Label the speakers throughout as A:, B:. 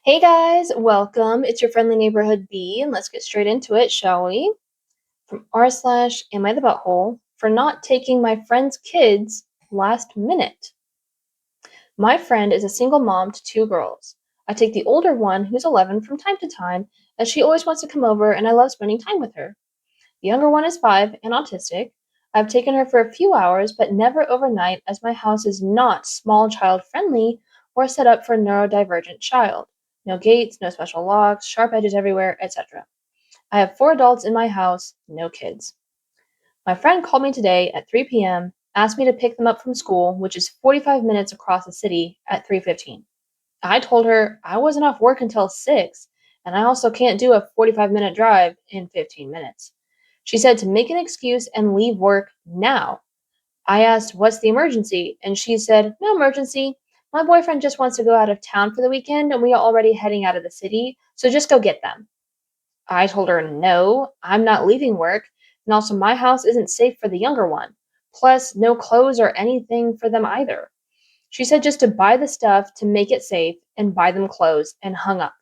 A: Hey guys, welcome. It's your friendly neighborhood bee, and let's get straight into it, shall we? From r slash am I the butthole for not taking my friend's kids last minute. My friend is a single mom to two girls. I take the older one, who's 11, from time to time, as she always wants to come over and I love spending time with her. The younger one is 5 and autistic. I've taken her for a few hours, but never overnight, as my house is not small child friendly or set up for a neurodivergent child. No gates, no special locks, sharp edges everywhere, etc. I have 4 adults in my house, no kids. My friend called me today at 3 p.m., asked me to pick them up from school, which is 45 minutes across the city, at 3:15. I told her I wasn't off work until 6, and I also can't do a 45-minute drive in 15 minutes. She said to make an excuse and leave work now. I asked, "What's the emergency?" And she said, "No emergency. My boyfriend just wants to go out of town for the weekend, and we are already heading out of the city, so just go get them." I told her, "No, I'm not leaving work, and also my house isn't safe for the younger one. Plus, no clothes or anything for them either." She said just to buy the stuff to make it safe and buy them clothes, and hung up.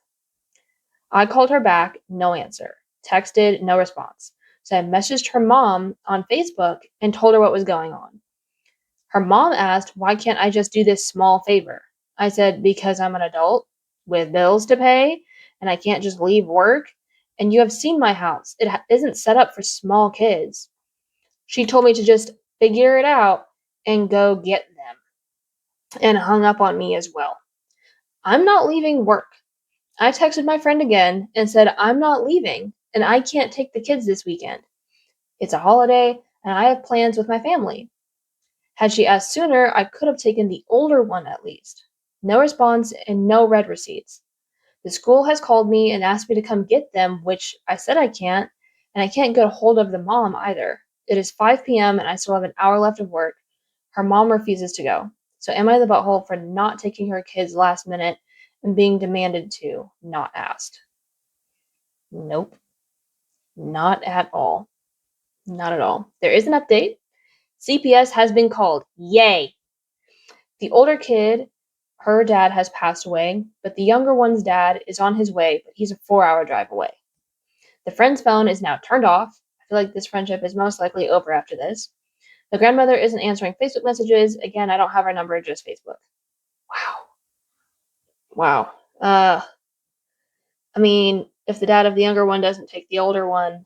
A: I called her back, no answer. Texted, no response. So I messaged her mom on Facebook and told her what was going on. Her mom asked, "Why can't I just do this small favor?" I said, "Because I'm an adult with bills to pay and I can't just leave work. And you have seen my house. It isn't set up for small kids." She told me to just figure it out and go get them, and hung up on me as well. I'm not leaving work. I texted my friend again and said I'm not leaving and I can't take the kids this weekend. It's a holiday and I have plans with my family. Had she asked sooner, I could have taken the older one at least. No response and no red receipts. The school has called me and asked me to come get them, which I said I can't, and I can't get a hold of the mom either. It is 5 p.m. and I still have an hour left of work. Her mom refuses to go. So am I the butthole for not taking her kids last minute and being demanded to, not asked? Nope, not at all. Not at all. There is an update. CPS has been called. Yay! The older kid, her dad has passed away, but the younger one's dad is on his way, but he's a 4-hour drive away. The friend's phone is now turned off. I feel like this friendship is most likely over after this. The grandmother isn't answering Facebook messages. Again, I don't have her number, just Facebook. Wow. Wow. I mean, if the dad of the younger one doesn't take the older one,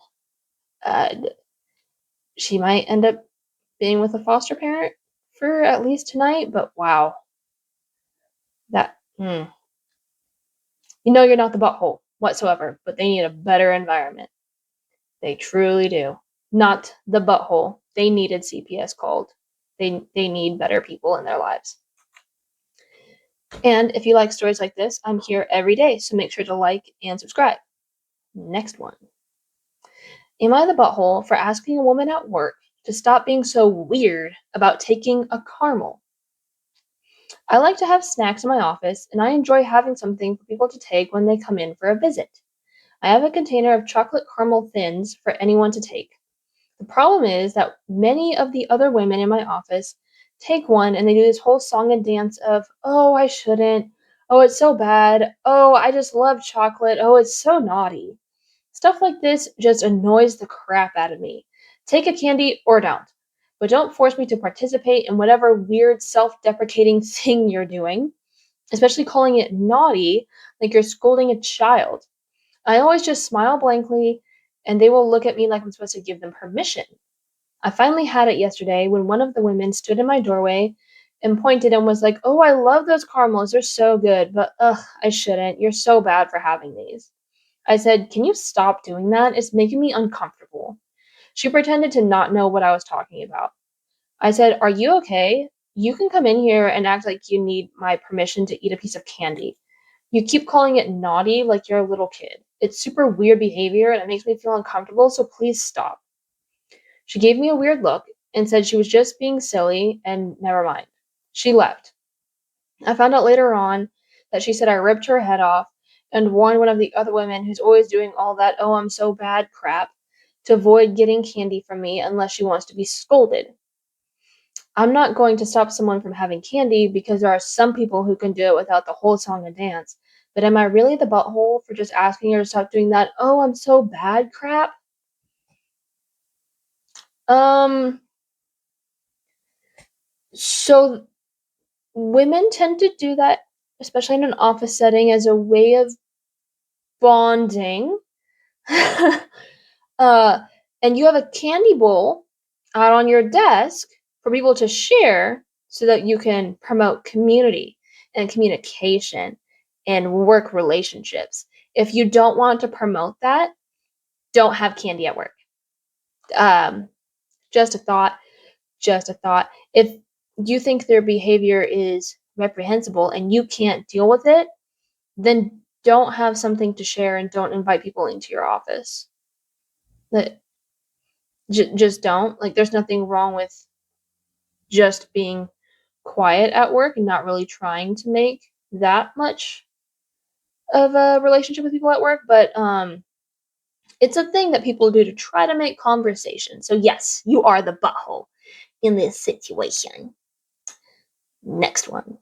A: uh, she might end up being with a foster parent for at least tonight, but wow. That, You know you're not the butthole whatsoever, but they need a better environment. They truly do. Not the butthole. They needed CPS called. They need better people in their lives. And if you like stories like this, I'm here every day, so make sure to like and subscribe. Next one. Am I the butthole for asking a woman at work to stop being so weird about taking a caramel? I like to have snacks in my office, and I enjoy having something for people to take when they come in for a visit. I have a container of chocolate caramel thins for anyone to take. The problem is that many of the other women in my office take one and they do this whole song and dance of, "Oh, I shouldn't. Oh, it's so bad. Oh, I just love chocolate. Oh, it's so naughty." Stuff like this just annoys the crap out of me. Take a candy or don't, but don't force me to participate in whatever weird self deprecating thing you're doing, especially calling it naughty like you're scolding a child. I always just smile blankly, and they will look at me like I'm supposed to give them permission. I finally had it yesterday when one of the women stood in my doorway and pointed and was like, "Oh, I love those caramels. They're so good, but ugh, I shouldn't. You're so bad for having these." I said, "Can you stop doing that? It's making me uncomfortable." She pretended to not know what I was talking about. I said, "Are you okay? You can come in here and act like you need my permission to eat a piece of candy. You keep calling it naughty like you're a little kid. It's super weird behavior and it makes me feel uncomfortable, so please stop." She gave me a weird look and said she was just being silly and never mind. She left. I found out later on that she said I ripped her head off and warned one of the other women who's always doing all that "oh, I'm so bad" crap to avoid getting candy from me unless she wants to be scolded. I'm not going to stop someone from having candy because there are some people who can do it without the whole song and dance, But am I really the butthole for just asking her to stop doing that? Oh, I'm so bad crap. Um, so women tend to do that, especially in an office setting, as a way of bonding. uh, and you have a candy bowl out on your desk for people to share so that you can promote community and communication and work relationships. If you don't want to promote that, don't have candy at work. Um, just a thought, just a thought. If you think their behavior is reprehensible and you can't deal with it, then don't have something to share and don't invite people into your office. That just don't. Like, there's nothing wrong with just being quiet at work and not really trying to make that much of a relationship with people at work, but it's a thing that people do to try to make conversation. So yes, you are the butthole in this situation. Next one.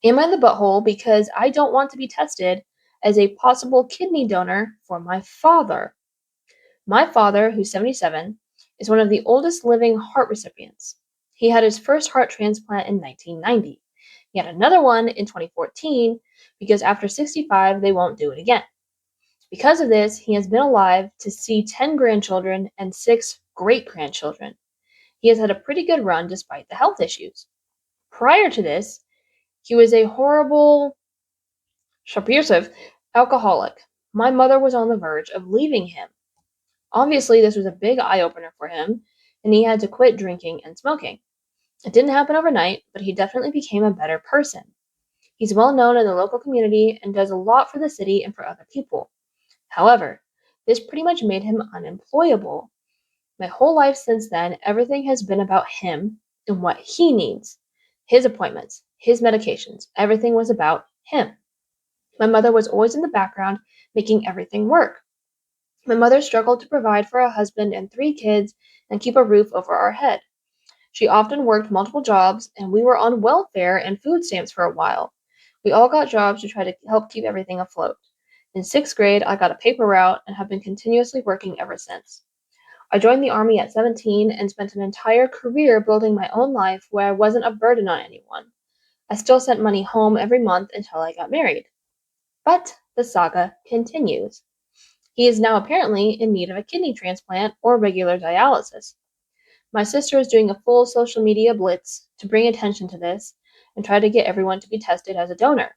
A: Am I the butthole because I don't want to be tested as a possible kidney donor for my father? My father, who's 77, is one of the oldest living heart recipients. He had his first heart transplant in 1990. He had another one in 2014 because after 65, they won't do it again. Because of this, he has been alive to see 10 grandchildren and 6 great grandchildren. He has had a pretty good run despite the health issues. Prior to this, he was a horrible, abusive alcoholic. My mother was on the verge of leaving him. Obviously, this was a big eye opener for him, and he had to quit drinking and smoking. It didn't happen overnight, but he definitely became a better person. He's well known in the local community and does a lot for the city and for other people. However, this pretty much made him unemployable. My whole life since then, everything has been about him and what he needs. His appointments, his medications, everything was about him. My mother was always in the background, making everything work. My mother struggled to provide for a husband and 3 kids and keep a roof over our head. She often worked multiple jobs, and we were on welfare and food stamps for a while. We all got jobs to try to help keep everything afloat. In 6th grade, I got a paper route and have been continuously working ever since. I joined the Army at 17 and spent an entire career building my own life where I wasn't a burden on anyone. I still sent money home every month until I got married. But the saga continues. He is now apparently in need of a kidney transplant or regular dialysis. My sister is doing a full social media blitz to bring attention to this and try to get everyone to be tested as a donor.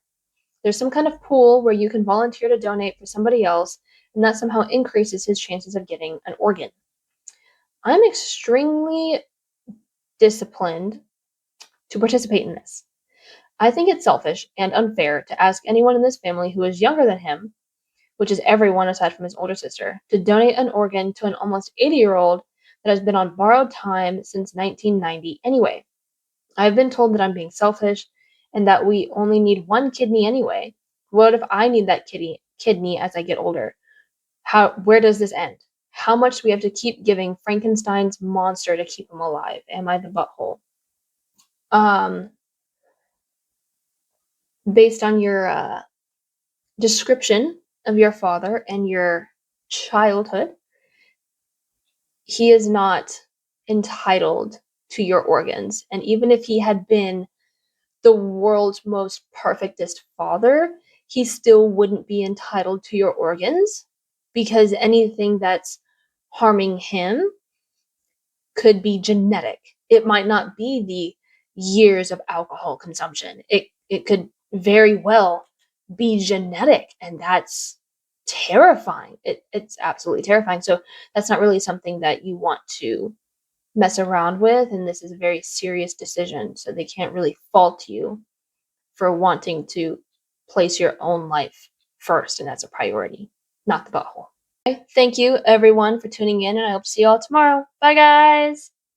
A: There's some kind of pool where you can volunteer to donate for somebody else, and that somehow increases his chances of getting an organ. I'm extremely disciplined to participate in this. I think it's selfish and unfair to ask anyone in this family who is younger than him, which is everyone aside from his older sister, to donate an organ to an almost 80-year-old that has been on borrowed time since 1990 anyway. I've been told that I'm being selfish and that we only need one kidney anyway. What if I need that kidney as I get older? Where does this end? How much do we have to keep giving Frankenstein's monster to keep him alive? Am I the butthole? Um, Based on your description of your father and your childhood, he is not entitled to your organs. And even if he had been the world's most perfectest father, he still wouldn't be entitled to your organs because anything that's harming him could be genetic. It might not be the years of alcohol consumption. It could very well be genetic, and that's terrifying. It's absolutely terrifying. So that's not really something that you want to mess around with, and this is a very serious decision. So they can't really fault you for wanting to place your own life first, and that's a priority, not the butthole. Okay, thank you everyone for tuning in, and I hope to see you all tomorrow. Bye, guys.